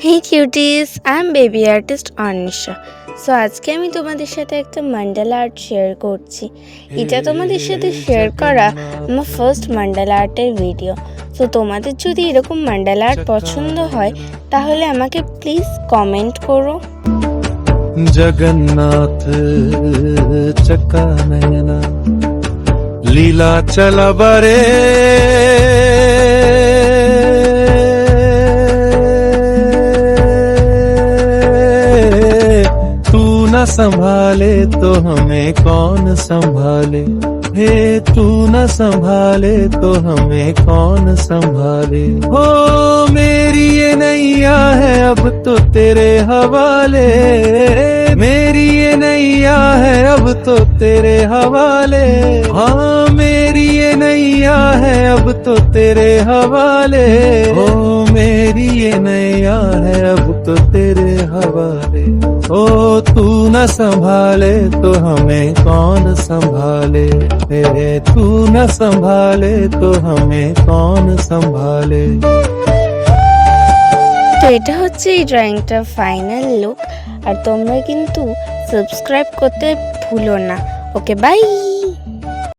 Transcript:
Hey cuties, I am baby artist Anisha. So আজকে আমি তোমাদের সাথে একটা মান্ডালা আর্ট শেয়ার করছি। এটা তোমাদের সাথে শেয়ার করা আমার ফার্স্ট মান্ডালা আর্টের ভিডিও। সো তোমাদের যদি এরকম মান্ডালা আর্ট পছন্দ হয় তাহলে আমাকে প্লিজ কমেন্ট করো। जगन्नाथ चक्का नयना लीला चला बरे तू न संभाले तो हमें कौन संभाले। हे तू न संभाले तो हमें कौन संभाले। हो मेरी ये नैया है अब तो तेरे हवाले। मेरी ये नैया है अब तो तेरे हवाले। हाँ मेरी ये नैया है अब तो तेरे हवाले। ओ मेरी ये नैया है अब तो तेरे हवाले। ओ तू न संभाले तो हमें कौन संभाले। तू न संभाले तो हमें कौन संभाले। তো এটা হচ্ছে এই ড্রয়িংটার ফাইনাল লুক। আর তোমরা কিন্তু সাবস্ক্রাইব করতে ভুলো না। ওকে, বাই।